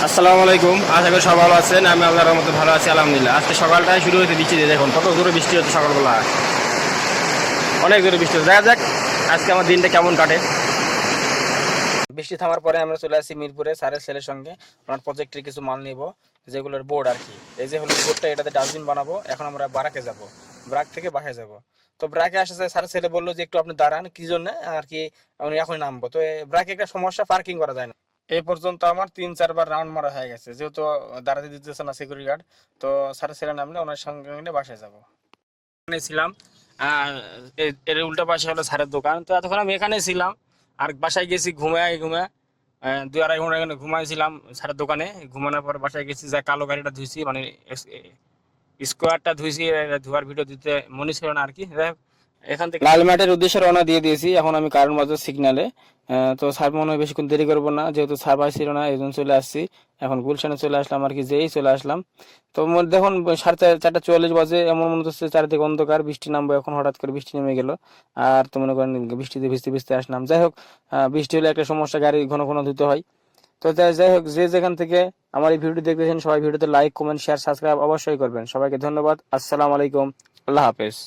আসসালামু আলাইকুম, আশা করি সবাই ভালো আছেন। আমি আল্লাহর মতো ভালো আছি, আলহামদুলিল্লাহ। আজকে সকালটাই শুরু হয়েছে বৃষ্টি দিয়ে, দেখুন কত জোরে বৃষ্টি হচ্ছে সকালবেলা, অনেক জোরে বৃষ্টি হচ্ছে। দেখা যাক আজকে আমার দিনটা কেমন কাটে। বৃষ্টি থামার পরে আমরা চলে আসি মিরপুরে স্যারের ছেলের সঙ্গে ওনার প্রজেক্টের কিছু মাল নিব, যেগুলোর বোর্ড আর কি। এই যে হলো বোর্ডটা, এটাতে ডাস্টবিন বানাবো। এখন আমরা বারাকে যাব, ব্রাক থেকে বাসায় যাব। তো ব্রাকে আসতে স্যারের ছেলে বললো যে একটু আপনি দাঁড়ান, কি জন্য আর কি, আমি এখনই নামবো। তো ব্রাকে একটা সমস্যা, পার্কিং করা যায় না। এই পর্যন্ত আমার 3-4 বার রাউন্ড মারা হয়ে গেছে, যেহেতু দাঁড়াতে দিতেছে না সিকিউরিটি গার্ড। তো স্যারের ছেলে নামলে ওনার সঙ্গে নিয়ে বাসায় যাবো। এখানে ছিলাম, এর উল্টা পাশে হলো স্যারের দোকান। তো এতক্ষণ আমি এখানে ছিলাম, আর বাসায় গেছি ঘুমায় ঘুমায় 2-2.5 ঘন্টা এখানে ঘুমাইছিলাম স্যারের দোকানে। ঘুমানোর পর বাসায় গেছি, যা কালো গাড়িটা ধুইছি, মানে স্কোয়ারটা ধুইছি। ধোয়ার ভিডিও দিতে মনে ছিল না আর কি। যাই হোক, এখান থেকে লাল মাঠের উদ্দেশ্যে রওনা দিয়ে দিয়েছি। এখন আমি কারণ বাজার সিগনালে। তো স্যার মনে হয় বেশিক্ষণ দেরি করবো না, যেহেতু স্যার বাড়ি ছিল না, এই জন্য চলে আসছি। এখন গুলশানে চলে আসলাম আর কি, যেই চলে আসলাম। তো দেখুন 4:40 বাজে, এমন মনে হচ্ছে চারিদিকে অন্ধকার, বৃষ্টি নামবো এখন। হঠাৎ করে বৃষ্টি নেমে গেল, আর তো মনে করেন বৃষ্টিতে ভিজতে ভিজতে আসলাম। যাই হোক, বৃষ্টি হলে একটা সমস্যা, গাড়ি ঘন ঘন ধুতে হয়। তো যাই হোক, যে যেখান থেকে আমার এই ভিডিওটি দেখতেছেন, সবাই ভিডিওতে লাইক, কমেন্ট, শেয়ার, সাবস্ক্রাইব অবশ্যই করবেন। সবাইকে ধন্যবাদ। আসসালামু আলাইকুম, আল্লাহ হাফেজ।